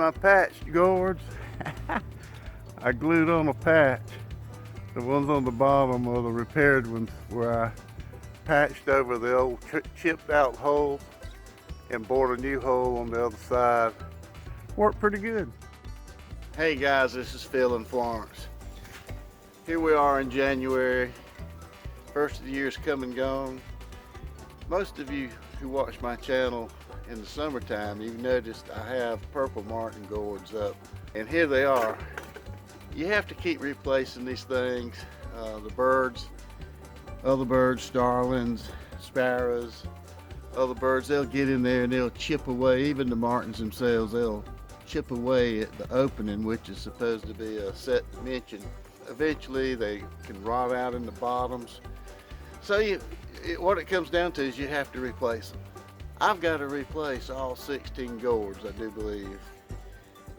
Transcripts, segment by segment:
my patched gourds. I glued on a patch. The ones on the bottom are the repaired ones where I patched over the old chipped out hole and bored a new hole on the other side. Worked pretty good. Hey guys, this is Phil in Florence. Here we are in January. First of the year's come and gone. Most of you who watch my channel in the summertime, you've noticed I have purple martin gourds up. And here they are. You have to keep replacing these things. The birds, other birds, starlings, sparrows, other birds, they'll get in there and they'll chip away. Even the martins themselves, they'll chip away at the opening, which is supposed to be a set dimension. Eventually they can rot out in the bottoms. So what it comes down to is you have to replace them. I've got to replace all 16 gourds, I do believe.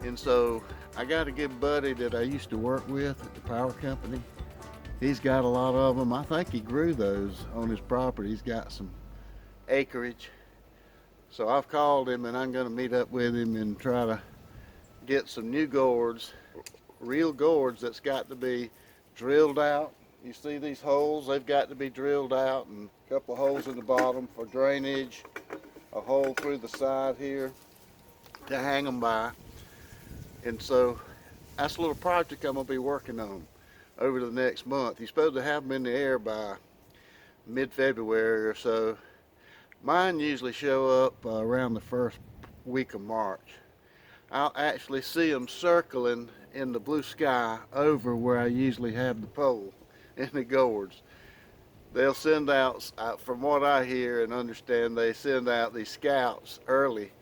And so I got a good buddy that I used to work with at the power company. He's got a lot of them. I think he grew those on his property. He's got some acreage. So I've called him and I'm going to meet up with him and try to get some new gourds, real gourds that's got to be drilled out. You see these holes, they've got to be drilled out, and a couple of holes in the bottom for drainage, a hole through the side here to hang them by. And so that's a little project I'm going to be working on over the next month. You're supposed to have them in the air by mid-February or so. Mine usually show up around the first week of March. I'll actually see them circling in the blue sky over where I usually have the pole in the gourds. They'll send out, from what I hear and understand, they send out these scouts early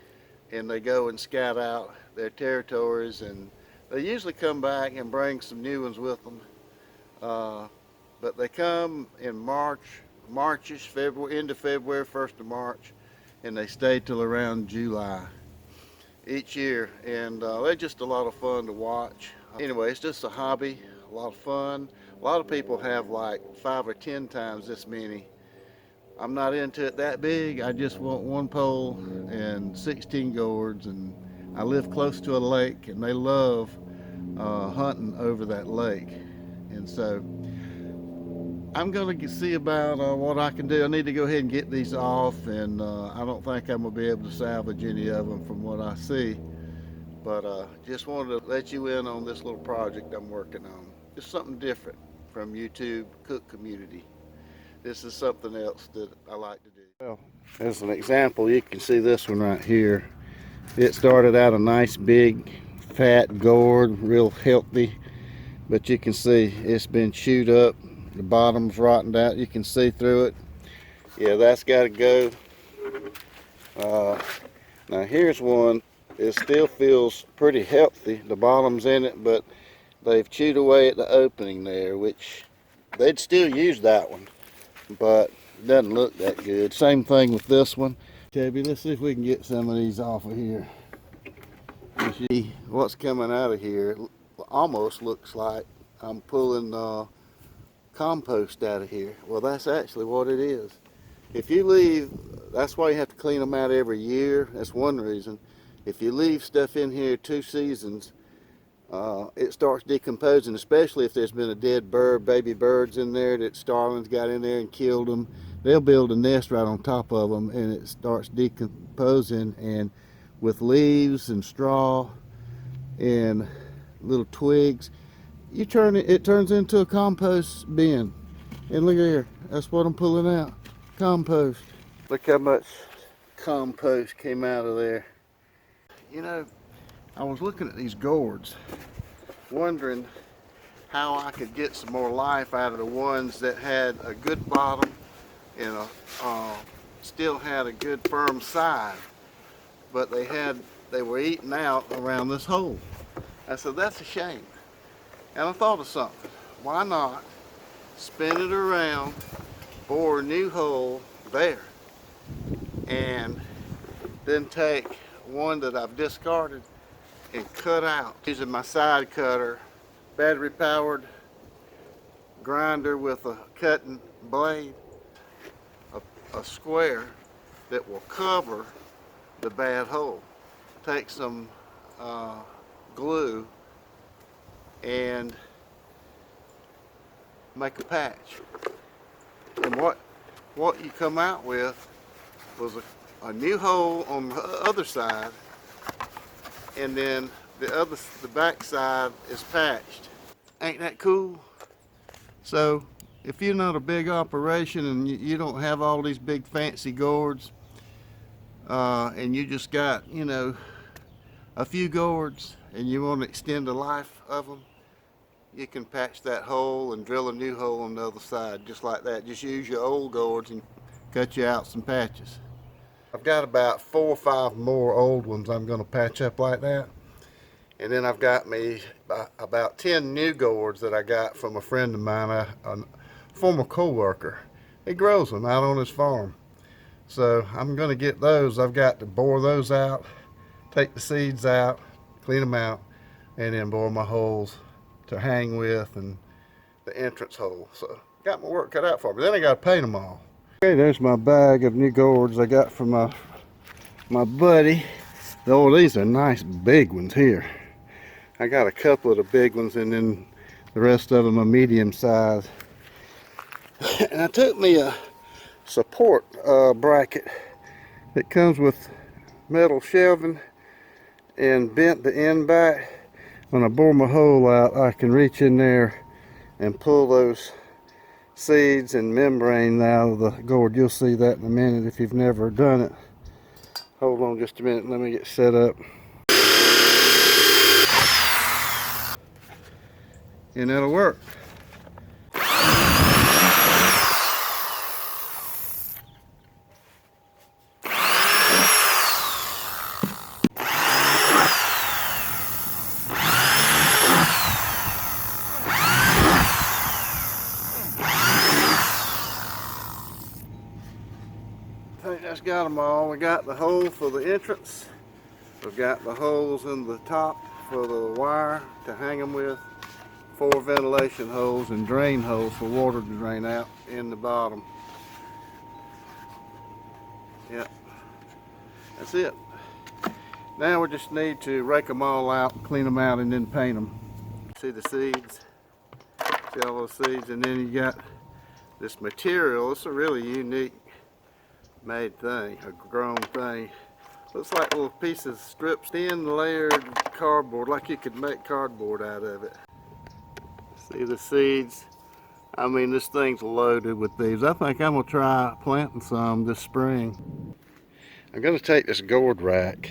and they go and scout out their territories, and they usually come back and bring some new ones with them. But they come in Marchish, February, end of February, 1st of March, and they stay till around July each year, and they're just a lot of fun to watch. Anyway, it's just a hobby, a lot of fun. A lot of people have like 5 or 10 times this many. I'm not into it that big. I just want one pole and 16 gourds, and I live close to a lake, and they love hunting over that lake. And so I'm going to see about what I can do. I need to go ahead and get these off, and I don't think I'm going to be able to salvage any of them from what I see. But just wanted to let you in on this little project I'm working on. Just something different from YouTube cook community. This is something else that I like to do. Well, as an example, you can see this one right here. It started out a nice big fat gourd, real healthy, but you can see it's been chewed up. The bottom's rotted out. You can see through it. Yeah, that's got to go. Now here's one. It still feels pretty healthy. The bottom's in it, but they've chewed away at the opening there, which they'd still use that one, but it doesn't look that good. Same thing with this one. Toby, let's see if we can get some of these off of here. You see what's coming out of here. It almost looks like I'm pulling compost out of here. Well, that's actually what it is. If you leave, that's why you have to clean them out every year. That's one reason. If you leave stuff in here 2 seasons, it starts decomposing, especially if there's been a dead bird, baby birds in there that starlings got in there and killed them. They'll build a nest right on top of them, and it starts decomposing, and with leaves and straw and little twigs, it turns into a compost bin. And look at here, that's what I'm pulling out, compost. Look how much compost came out of there. You know, I was looking at these gourds, wondering how I could get some more life out of the ones that had a good bottom and still had a good firm side, but they were eating out around this hole. I said, that's a shame. And I thought of something. Why not spin it around, bore a new hole there, and then take one that I've discarded and cut out using my side cutter, battery powered grinder with a cutting blade, a square that will cover the bad hole. Take some glue and make a patch. And what you come out with was a new hole on the other side, and then the back side is patched. Ain't that cool? So if you're not a big operation and you don't have all these big fancy gourds, and you just got, you know, a few gourds and you want to extend the life of them, you can patch that hole and drill a new hole on the other side just like that. Just use your old gourds and cut you out some patches. I've got about 4 or 5 more old ones I'm going to patch up like that. And then I've got me about 10 new gourds that I got from a friend of mine, a former co-worker. He grows them out on his farm. So I'm going to get those. I've got to bore those out, take the seeds out, clean them out, and then bore my holes to hang with and the entrance hole. So got my work cut out for me. Then I got to paint them all. Okay, there's my bag of new gourds I got from my buddy. Oh, these are nice big ones here. I got a couple of the big ones and then the rest of them are medium size. And I took me a support bracket that comes with metal shelving and bent the end back. When I bore my hole out, I can reach in there and pull those seeds and membrane out of the gourd. You'll see that in a minute if you've never done it. Hold on just a minute, let me get set up. And it'll work. I think that's got them all. We got the hole for the entrance. We've got the holes in the top for the wire to hang them with. 4 ventilation holes and drain holes for water to drain out in the bottom. Yep, that's it. Now we just need to rake them all out, clean them out, and then paint them. See the seeds? See all those seeds? And then you got this material. It's a really unique made thing, a grown thing. Looks like little pieces, stripped thin layered cardboard, like you could make cardboard out of it. See the seeds? I mean, this thing's loaded with these. I think I'm gonna try planting some this spring. I'm gonna take this gourd rack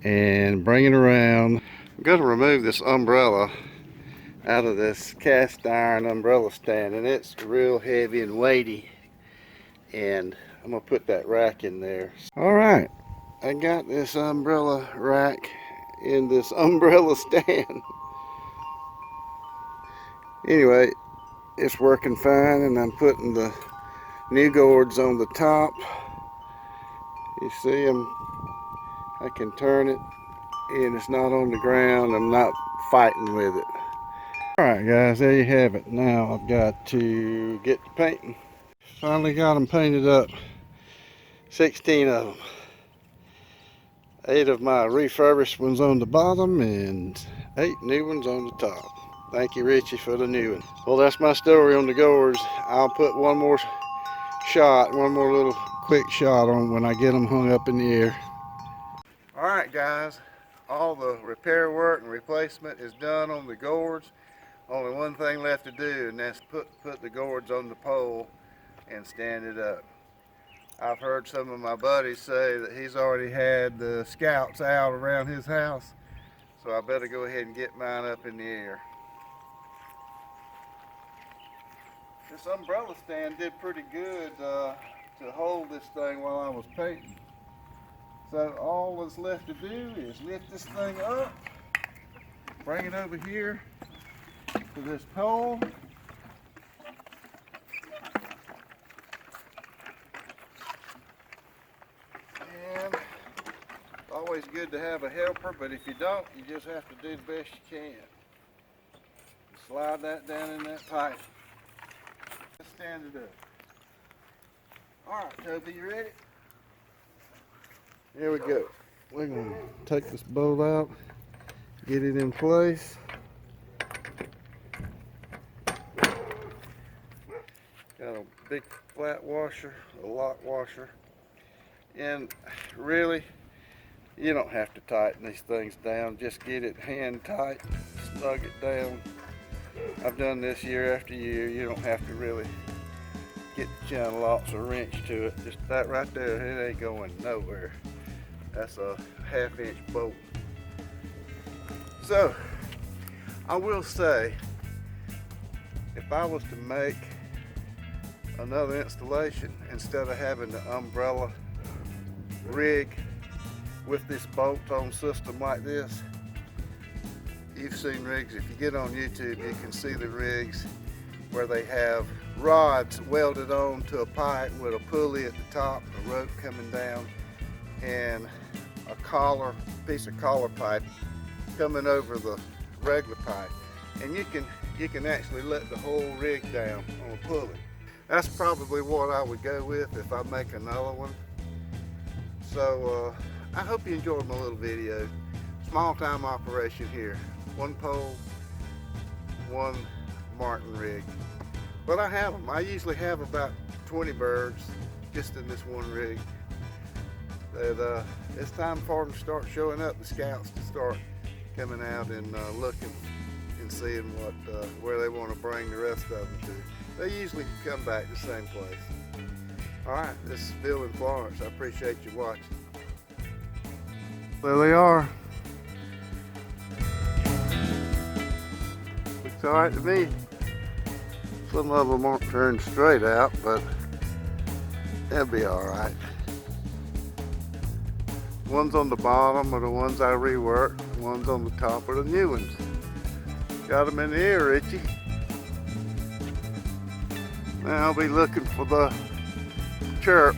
and bring it around. I'm gonna remove this umbrella out of this cast iron umbrella stand, and it's real heavy and weighty. And I'm gonna put that rack in there. All right, I got this umbrella rack in this umbrella stand. Anyway, it's working fine, and I'm putting the new gourds on the top. You see them? I can turn it and it's not on the ground. I'm not fighting with it. Alright guys, there you have it. Now I've got to get to painting. Finally got them painted up. 16 of them. 8 of my refurbished ones on the bottom and 8 new ones on the top. Thank you, Richie, for the new one. Well, that's my story on the gourds. I'll put one more little quick shot on when I get them hung up in the air. Alright guys, all the repair work and replacement is done on the gourds. Only one thing left to do, and that's put the gourds on the pole and stand it up. I've heard some of my buddies say that he's already had the scouts out around his house, so I better go ahead and get mine up in the air. This umbrella stand did pretty good to hold this thing while I was painting. So all that's left to do is lift this thing up, bring it over here to this pole, and it's always good to have a helper, but if you don't, you just have to do the best you can. Slide that down in that pipe. Let's stand it up. Alright, Toby, you ready? Here we go. we're going to take this bolt out, get it in place. Got a big flat washer, a lock washer, and really you don't have to tighten these things down. Just get it hand tight, snug it down. I've done this year after year. You don't have to really get the channel locks or wrench to it. Just that right there, it ain't going nowhere. That's a 1/2 inch bolt. So I will say, if I was to make another installation, instead of having the umbrella rig with this bolt-on system like this, you've seen rigs, if you get on YouTube, you can see the rigs where they have rods welded on to a pipe with a pulley at the top, a rope coming down, and a piece of collar pipe coming over the regular pipe. And you can actually let the whole rig down on a pulley. That's probably what I would go with if I make another one. So I hope you enjoyed my little video. Small time operation here. One pole, one Martin rig. But I have them. I usually have about 20 birds just in this one rig. But, it's time for them to start showing up, the scouts to start coming out and looking and seeing where they want to bring the rest of them to. They usually come back the same place. Alright, this is Bill in Florence. I appreciate you watching. There they are. Looks alright to me. Some of them won't turn straight out, but they'll be alright. One's on the bottom are the ones I reworked. One's on the top are the new ones. Got them in the ear, Richie. Now I'll be looking for the chirp.